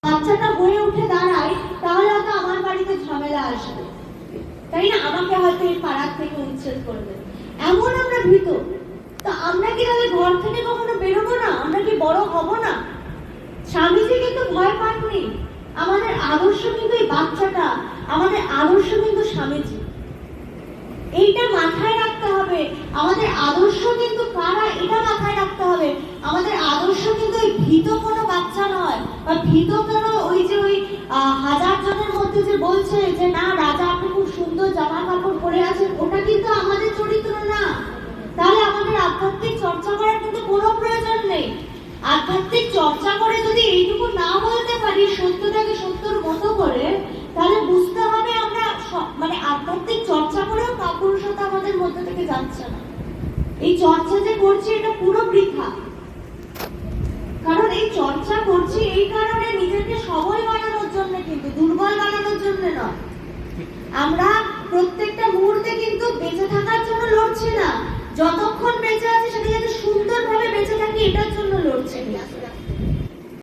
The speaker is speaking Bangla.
বাচ্চাটা হয়ে উঠে দাঁড়ায়, তাহলে হয়তো আমার বাড়িতে ঝামেলা আসবে, তাই না? আমাকে হয়তো এই পাড়ার থেকে উচ্ছেদ করবে, এমন আমরা ভীত। তো আমরা কি তাহলে ঘর থেকে কখনো বেরোবো না? আমরা কি বড় হব না? স্বামীজি কিন্তু ভয় পাননি। আমাদের আদর্শ কিন্তু এই বাচ্চাটা, আমাদের আদর্শ কিন্তু স্বামীজি। এইটা মাথায় রাখতে হবে। আমাদের আদর্শ কিন্তু কারা, এটা মাথায় রাখতে হবে। আমাদের আদর্শ কিন্তু ওই ভীত কোনো বাচ্চা নয়, বা ভীত কোনো ওই যে ওই 1000 জনের মধ্যে যে বলছে যে না রাজা আপনি খুব সুন্দর জামা কাপড় পরে আছেন, ওটা কিন্তু আমাদের চরিত্র না। তাহলে আমাদের আধ্যাত্মিক চর্চা করার কিন্তু কোনো প্রয়োজন নেই। আধ্যাত্মিক চর্চা করে যদি এইটুকু না বলতে পারি সত্যটাকে সত্যর মতো করে, তাহলে বুঝতে হবে আমরা মানে আধ্যাত্মিক চর্চা করেও কাপুরুষতা আমাদের মধ্যে থেকে যাচ্ছে না। এই চর্চা যে করছি এটা পুরো বৃথা। কারণ এই চর্চা করছি এই কারণে নিজেকে সবল বানানোর জন্য, কিন্তু দুর্বল বানানোর জন্য নয়। আমরা প্রত্যেকটা মুহূর্তে কিন্তু